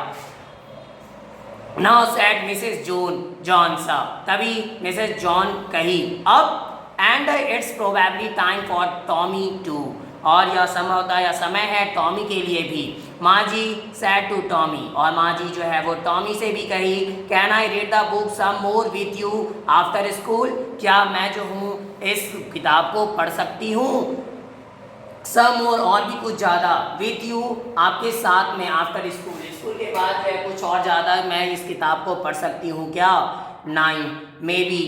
नाउ सेड मिसेस जॉन सा, तभी मिसेस जॉन कही, अब and it's probably time for Tommy too, और यह संभवतः यह समय है टॉमी के लिए भी। माजी सेड टू टॉमी, और माजी जो है वो टॉमी से भी कही, can I read the book some more with you after school, क्या मैं जो हूँ इस किताब को पढ़ सकती हूँ सम मोर, और भी कुछ ज़्यादा, विथ यू आपके साथ में, आफ्टर स्कूल, स्कूल के बाद जो है कुछ और ज़्यादा मैं इस किताब को पढ़ सकती हूँ क्या। 9 मे बी,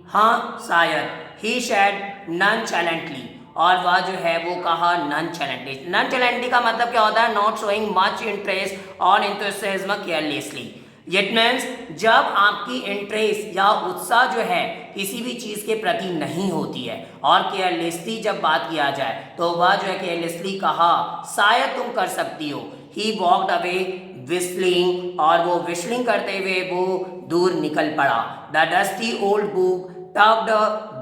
हाँ शायद। ही शेड नॉनचैलेंटली, और वह जो है वो कहा नॉनचैलेंटली। नॉनचैलेंटली का मतलब क्या होता है, नॉट शोइंग मच इंटरेस्ट और एंथुसियाज्म केयरलेसली। इट मीन्स जब आपकी इंटरेस्ट या उत्साह जो है किसी भी चीज़ के प्रति नहीं होती है, और केयरलेसली जब बात किया जाए तो वह जो है केयरलेसली कहा शायद तुम कर सकती हो। ही वॉकड अवे विस्लिंग, और वो विस्लिंग करते हुए वो दूर निकल पड़ा। The dusty old book tugged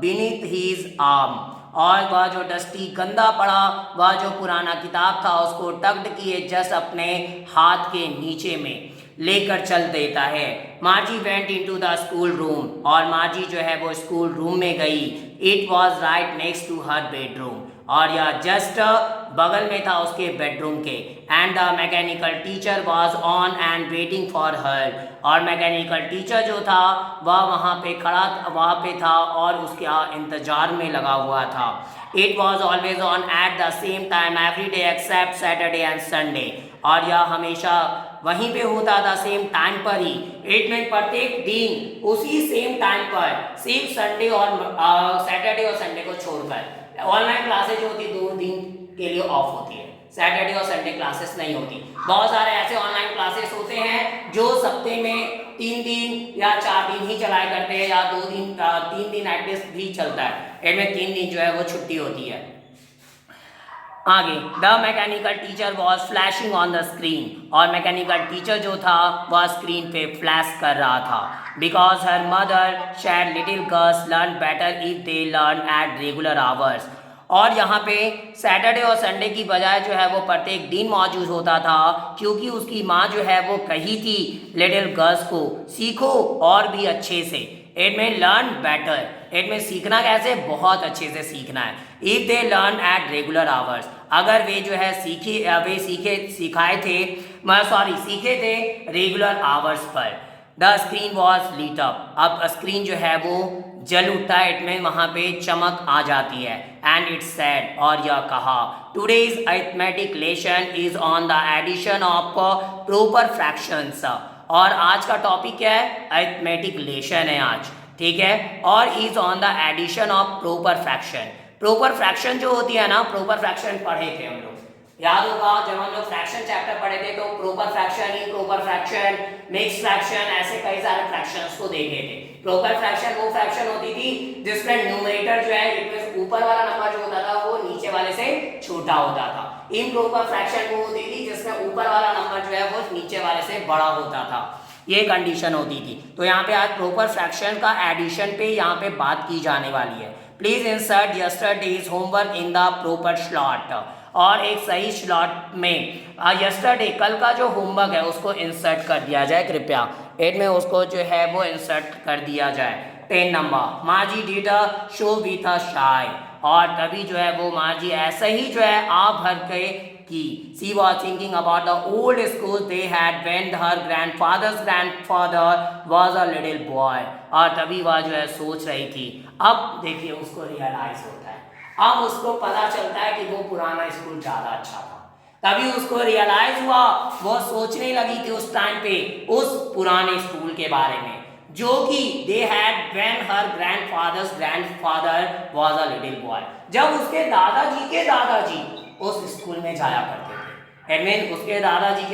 beneath his arm, और वह जो डस्टी गंदा पड़ा, वह जो पुराना किताब था उसको टग्ड किए जस्ट अपने हाथ के नीचे में लेकर चल देता है। Margie went into the school room, और मार्जी जो है वो स्कूल रूम में गई। It was right next to her bedroom, और या जस्ट बगल में था उसके बेडरूम के। And the mechanical teacher was on and waiting for her, और मैकेनिकल टीचर जो था वह वहाँ पे था और उसके इंतज़ार में लगा हुआ था। It was always on at the same time every day except Saturday and Sunday, और यह हमेशा वहीं पे होता था सेम टाइम पर ही। इट मीन प्रत्येक दिन उसी सेम टाइम पर, सिर्फ संडे और सैटरडे और संडे को छोड़कर। ऑनलाइन क्लासेज जो होती 2 दिन के लिए ऑफ होती है, सैटरडे और संडे क्लासेस नहीं होती। बहुत सारे ऐसे ऑनलाइन क्लासेस होते हैं जो सप्ते में 3 दिन या 4 दिन ही चलाया करते हैं, या 2 दिन 3 दिन एटलीस्ट भी चलता है। इनमें 3 दिन जो है वो छुट्टी होती है। आगे, the mechanical teacher was flashing on the screen, और मैकेनिकल टीचर जो था वह स्क्रीन पे फ्लैश कर रहा था। Because her mother said little girls learn better if they learn at regular hours, और यहाँ पे सैटरडे और संडे की बजाय जो है वो प्रत्येक दिन मौजूद होता था, क्योंकि उसकी माँ जो है वो कही थी लिटिल गर्ल्स को सीखो और भी अच्छे से। इट में लर्न बेटर, इट में सीखना कैसे, बहुत अच्छे से सीखना है। If they learn at regular hours, अगर वे जो है सीखे थे रेगुलर आवर्स पर। The screen was lit up, अब स्क्रीन जो है वो जल उठता है, इट में वहाँ पे चमक आ जाती है। एंड इट्स सेड, और यह कहा, today's arithmetic lesson is on the addition of proper fractions, और आज का टॉपिक क्या है, अरिथमेटिक लेसन है आज, ठीक है, और is on the addition of proper fraction. Proper fraction जो होती है ना, प्रॉपर फ्रैक्शन पढ़े थे हम लोग, याद होगा जब हम लोग फ्रैक्शन चैप्टर पढ़े थे तो proper fraction, improper fraction, mix fraction, ऐसे कई सारे फ्रैक्शंस को देखे थे। प्रॉपर फ्रैक्शन वो फ्रैक्शन होती थी जिसमें न्यूमरेटर जो है इसमें ऊपर वाला नंबर जो होता था वो नीचे वाले से छोटा होता था। इम्प्रॉपर फ्रैक्शन वो होती थी जिसमें ऊपर वाला नंबर जो है वो नीचे वाले से बड़ा होता था, ये कंडीशन होती थी। तो यहाँ पे आज प्रॉपर फ्रैक्शन का एडिशन पे यहाँ पे बात की जाने वाली है। Please insert yesterday's homework in the proper slot, और एक सही स्लॉट में यस्टरडे कल का जो होमवर्क है उसको इंसर्ट कर दिया जाए कृपया। 8 में उसको जो है वो इंसर्ट कर दिया जाए। 10 number, Margie did a so with a sigh, और तभी जो है वो माजी ऐसे ही जो है आप भर के की। She was thinking about the old school they had when her grandfather was a little boy, और तभी वह जो है सोच रही थी। अब देखिए उसको रियलाइज होता है, अब उसको पता चलता है कि वो पुराना स्कूल ज़्यादा अच्छा था। तभी उसको रियलाइज हुआ, वो सोचने लगी थी उस टाइम पे उस पुराने स्कूल के बारे में, जो कि दे had when her grandfather was a little boy, जब उसके दादाजी उस स्कूल में जाया करते थे। इट मीन उसके दादाजी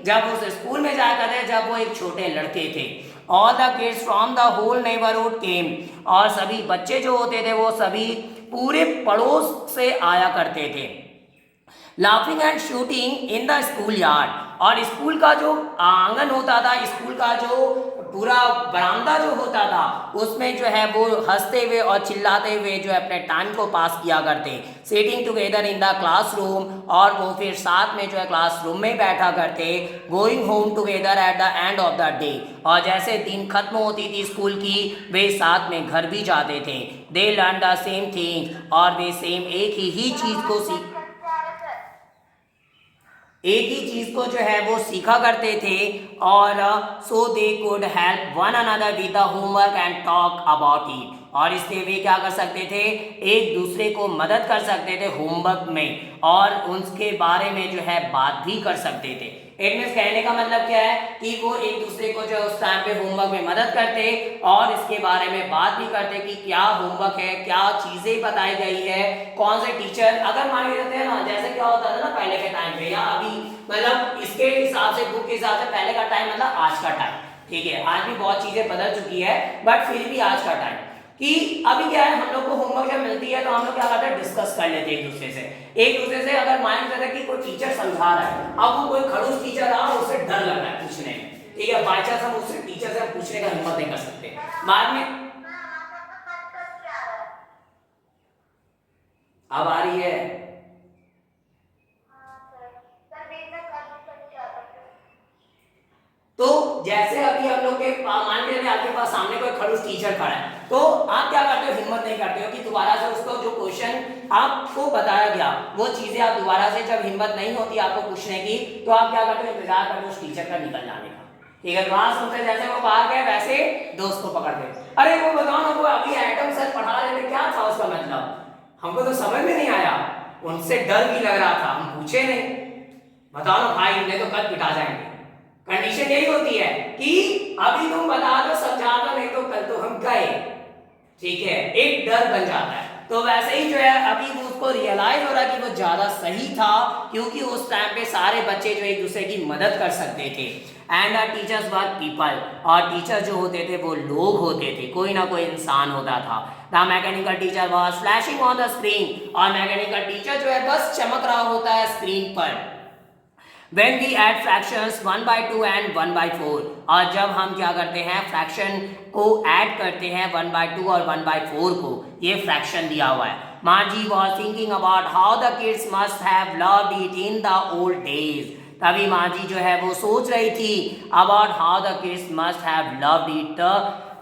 जब उस स्कूल में जाया करते जब वो एक छोटे लड़के थे। All the kids from the whole neighbourhood came, और सभी बच्चे जो होते थे वो सभी पूरे पड़ोस से आया करते थे। Laughing and shooting in the school yard, और स्कूल का जो आंगन होता था, स्कूल का जो पूरा बरामदा जो होता था उसमें जो है वो हंसते हुए और चिल्लाते हुए जो है अपने टाइम को पास किया करते। Sitting together in the classroom, और वो फिर साथ में जो है क्लासरूम में बैठा करते। Going home together at the end of the day, और जैसे दिन खत्म होती थी स्कूल की वे साथ में घर भी जाते थे। They learn the same thing, और वे सेम एक ही चीज़ को जो है वो सीखा करते थे। और so they could help one another with the homework and talk about it, और इससे वे क्या कर सकते थे, एक दूसरे को मदद कर सकते थे होमवर्क में, और उसके बारे में जो है बात भी कर सकते थे। इट मीन्स कहने का मतलब क्या है कि वो एक दूसरे को जो उस टाइम पे होमवर्क में मदद करते और इसके बारे में बात भी करते कि क्या होमवर्क है, क्या चीज़ें बताई गई है, कौन से टीचर, अगर मान लेते हैं ना जैसे क्या होता था ना पहले के टाइम पे या अभी, मतलब इसके हिसाब से बुक के हिसाब से पहले का टाइम मतलब आज का टाइम, ठीक है, आज भी बहुत चीज़ें बदल चुकी है बट फिर भी आज का टाइम कि अभी क्या है, हम लोग को होमवर्क जब मिलती है तो हम लोग क्या करते हैं, डिस्कस कर लेते हैं एक दूसरे से अगर मान लेते हैं कि कोई टीचर समझा रहा है, अब वो कोई खड़ूस टीचर रहा उससे डर लग रहा है पूछने में, ठीक है, बाई चांस हम उससे टीचर से पूछने का हिम्मत नहीं कर सकते। बाद में अब आ रही है तो जैसे अभी हम लोग के मान के आपके पास सामने कोई खड़ूस टीचर खड़ा है, तो आप क्या करते हो, हिम्मत नहीं करते हो कि दोबारा से उसको जो क्वेश्चन आपको बताया गया वो चीजें आप दोबारा से, जब हिम्मत नहीं होती आपको पूछने की, तो आप क्या करते हो, इंतजार करते हो उस टीचर का निकल जाने का। ठीक है, क्लास में जैसे वो बाहर गए वैसे दोस्त को पकड़ते, अरे वो बताओ ना, वो अभी एटम सर पढ़ा रहे थे, क्या था उसका मतलब, हमको तो समझ में नहीं आया, उनसे डर भी लग रहा था, हम पूछे नहीं, बताओ ना भाई, इन्हें तो कल पिटा जाएंगे। कंडीशन यही होती है कि अभी तुम बता दो, समझा दो, नहीं तो कल तो हम गए। ठीक है, एक डर बन जाता है। तो वैसे ही जो है अभी वो उसको रियलाइज हो रहा है कि वो ज्यादा सही था, क्योंकि उस टाइम पे सारे बच्चे जो एक दूसरे की मदद कर सकते थे। And our teachers were people, और टीचर जो होते थे वो लोग होते थे, कोई ना कोई इंसान होता था। The mechanical teacher was flashing on the screen, और मैकेनिकल टीचर जो है बस चमक रहा होता है स्क्रीन पर। When we add fractions 1/2 and 1/4, और जब हम क्या करते हैं, फ्रैक्शन को ऐड करते हैं 1/2 और 1/4 को, ये फ्रैक्शन दिया हुआ है। Margie was thinking about how the kids must have loved it in the old days. तभी मार्जी जो है वो सोच रही थी about how the kids must have loved it,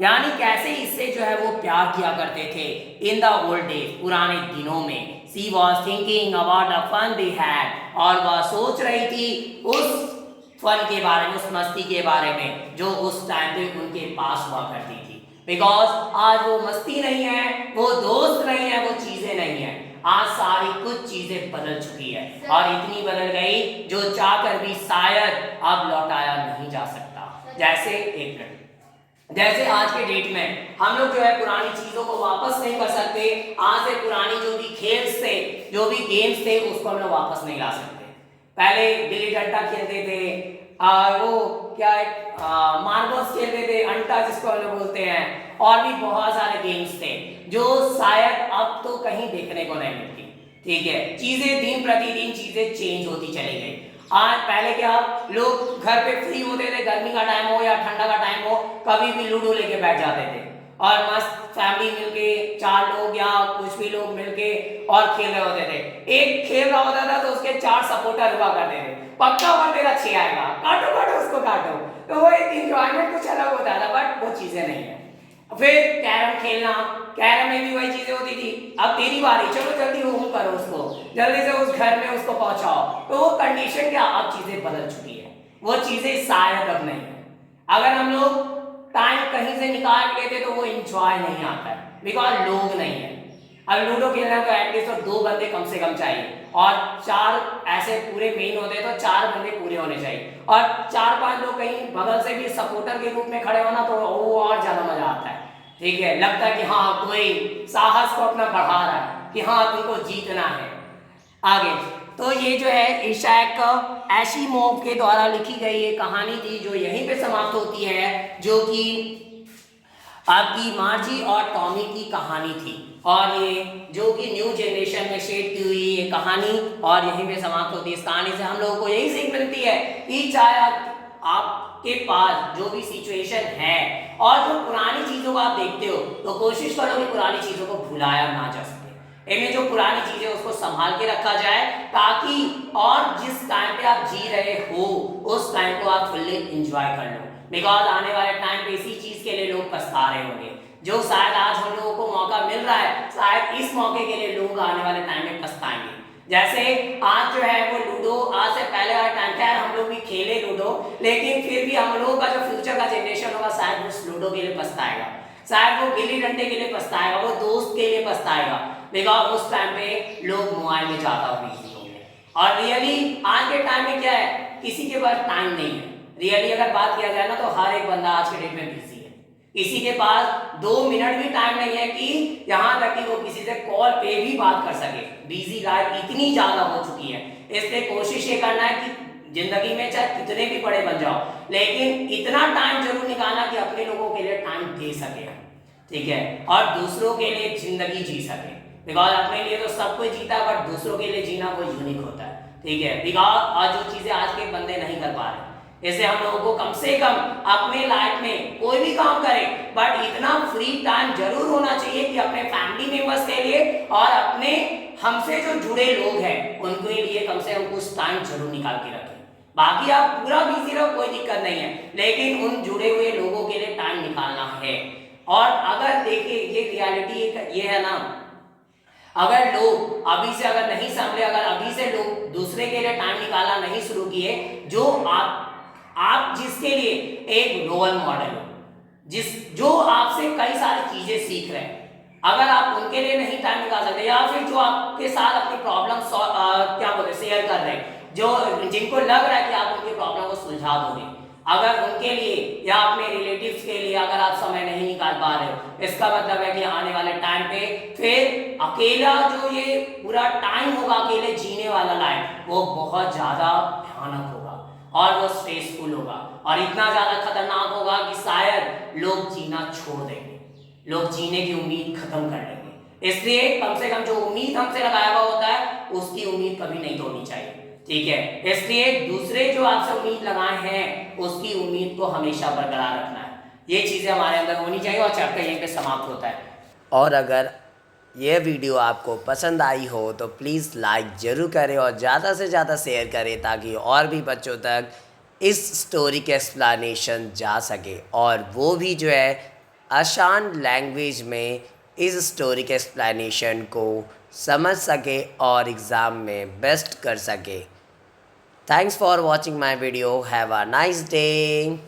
यानी कैसे इससे जो है वो प्यार किया करते थे in the old days, पुराने दिनों में। She was thinking about the fun they had, और वह सोच रही थी उस फन के बारे में, उस मस्ती के बारे में जो उस टाइम पे उनके पास हुआ करती थी। बिकॉज आज वो मस्ती नहीं है, वो दोस्त नहीं है, वो चीजें नहीं है, आज सारी कुछ चीजें बदल चुकी है, और इतनी बदल गई जो चाहकर भी शायद अब लौटाया नहीं जा सकता। जैसे एक मिनट, जैसे आज के डेट में हम लोग जो है पुरानी चीजों को वापस नहीं कर सकते, आज से पुरानी जो भी खेल थे, जो भी गेम्स थे, उसको हम लोग वापस नहीं ला सकते। पहले गिल्ली डंडा खेलते थे, वो क्या है, मार्बल्स खेलते थे, अंटा जिसको हम लोग बोलते हैं, और भी बहुत सारे गेम्स थे जो शायद अब तो कहीं देखने को नहीं मिलती। ठीक है, चीजें दिन प्रतिदिन चीजें चेंज होती चली गई। आज पहले क्या, लोग घर पे फ्री होते थे, गर्मी का टाइम हो या ठंडा का टाइम हो, कभी भी लूडो लेके बैठ जाते थे, और मस्त फैमिली मिलके, 4 लोग या कुछ भी लोग मिलके और खेल रहे होते थे। एक खेल रहा होता था तो उसके 4 सपोर्टर हुआ करते थे, पक्का और तेरा 6 आएगा, काटो काटो उसको काटो, तो वो एक इंजॉयमेंट कुछ अलग होता था, बट वो चीजें नहीं है। फिर कैरम खेलना, कैरम में भी वही चीजें होती थी, अब तेरी बारी, चलो जल्दी हुम करो उसको, जल्दी से उस घर में उसको पहुंचाओ, तो वो कंडीशन क्या, अब चीजें बदल चुकी है, वो चीजें शायद अब नहीं है। अगर हम लोग टाइम कहीं से निकाल लेते तो वो इंजॉय नहीं आता है, बिकॉज लोग नहीं है। अब लूडो खेलना तो एटलीस्ट 2 बंदे कम से कम चाहिए, और 4 ऐसे पूरे मेन होते तो 4 बंदे पूरे होने चाहिए, और 4-5 लोग कहीं बगल से भी सपोर्टर के रूप में खड़े होना, तो वो और ज्यादा मजा आता है। ठीक है, लगता है कि हाँ कोई साहस को अपना बढ़ा रहा है कि हाँ तुमको जीतना है आगे। तो ये जो है इशाक एशिमोव के द्वारा लिखी गई ये कहानी थी, जो यहीं पे समाप्त होती है, जो कि आपकी मार्जी और टॉमी की कहानी थी, और ये जो कि न्यू जनरेशन में शेयर की हुई ये कहानी, और यहीं पे समाप्त होती है। इस कहानी से हम लोगों को यही सीख मिलती है कि चाहे आपके पास जो भी सिचुएशन है और जो पुरानी चीजों को आप देखते हो, तो कोशिश करो कि पुरानी चीजों को भुलाया ना जा सके, इनमें जो पुरानी चीजें उसको संभाल के रखा जाए, ताकि और जिस टाइम पे आप जी रहे हो उस टाइम को आप फुल्ली एंजॉय कर लो। बिकॉज आने वाले टाइम पे इसी चीज के लिए लोग पछता रहे होंगे, जो शायद आज हम लोगों को मौका मिल रहा है, शायद इस मौके के लिए लोग आने वाले टाइम में पछताएंगे। जैसे आज जो है वो लूडो, आज से पहले वाला टाइम, खैर हम लोग भी खेले लूडो, लेकिन फिर भी हम लोगों का जो फ्यूचर का जनरेशन होगा शायद उस लूडो के लिए पछताएगा, शायद वो गिल्ली डंडे के लिए पछताएगा, वो दोस्त के लिए पछताएगा, बिकॉज उस टाइम पे लोग मोबाइल में ज्यादा बिजी होंगे। और रियली आज के टाइम में क्या है, किसी के पास टाइम नहीं है। रियली अगर बात किया जाए ना, तो हर एक बंदा आज के डेट में बिजी है, किसी के पास 2 मिनट भी टाइम नहीं है कि यहाँ तक कि वो किसी से कॉल पे भी बात कर सके। बिजी लाइफ इतनी ज्यादा हो चुकी है, इसलिए कोशिश ये करना है कि जिंदगी में चाहे कितने भी बड़े बन जाओ, लेकिन इतना टाइम जरूर निकालना कि अपने लोगों के लिए टाइम दे सके, ठीक है, और दूसरों के लिए जिंदगी जी सके। बिकॉज अपने लिए तो सब कोई जीता है, बट दूसरों के लिए जीना कोई यूनिक होता है, ठीक है। बिकॉज और जो चीजें आज के बंदे नहीं कर पा रहे, ऐसे हम लोगों को कम से कम अपने लाइफ में कोई भी काम करें, बट इतना फ्री टाइम जरूर होना चाहिए कि अपने फैमिली मेंबर्स के लिए और अपने हमसे जो जुड़े लोग हैं उनके लिए कम से कम कुछ टाइम जरूर निकाल के रखें। बाकी आप पूरा बिजी रहो, कोई दिक्कत नहीं है, लेकिन उन जुड़े हुए लोगों के लिए टाइम निकालना है। और अगर देखिए ये रियलिटी ये है ना, अगर लोग अभी से अगर नहीं संभले, अगर अभी से लोग दूसरे के लिए टाइम निकालना नहीं शुरू किए, जो आप जिसके लिए एक रोल मॉडल हो, जो आपसे कई सारी चीजें सीख रहे हैं, अगर आप उनके लिए नहीं टाइम निकाल सकते, या फिर जो आपके साथ अपनी प्रॉब्लम क्या बोलते शेयर कर रहे हैं, जो जिनको लग रहा है कि आप उनकी प्रॉब्लम को सुलझा दोगे, अगर उनके लिए या अपने रिलेटिव्स के लिए अगर आप समय नहीं निकाल पा रहे हो, इसका मतलब है कि आने वाले टाइम पे फिर अकेला जो ये पूरा टाइम होगा अकेले जीने वाला लाइफ, वो बहुत ज्यादा भयानक होगा और वो स्ट्रेसफुल होगा और इतना ज्यादा खतरनाक होगा कि शायद लोग जीना छोड़ देंगे, लोग जीने की उम्मीद खत्म कर लेंगे। इसलिए कम से कम जो उम्मीद हमसे लगाया हुआ होता है उसकी उम्मीद कभी नहीं तोड़नी चाहिए, ठीक है। इसलिए दूसरे जो आपसे उम्मीद लगाए हैं उसकी उम्मीद को हमेशा बरकरार रखना है, ये चीजें हमारे अंदर होनी चाहिए और चैप्टर यहीं पे समाप्त होता है। और अगर ये वीडियो आपको पसंद आई हो तो प्लीज़ लाइक ज़रूर करें और ज़्यादा से ज़्यादा शेयर करें ताकि और भी बच्चों तक इस स्टोरी के एक्सप्लेनेशन जा सके और वो भी जो है आसान लैंग्वेज में इस स्टोरी के एक्सप्लेनेशन को समझ सके और एग्ज़ाम में बेस्ट कर सके। Thanks for watching my video. Have a nice day.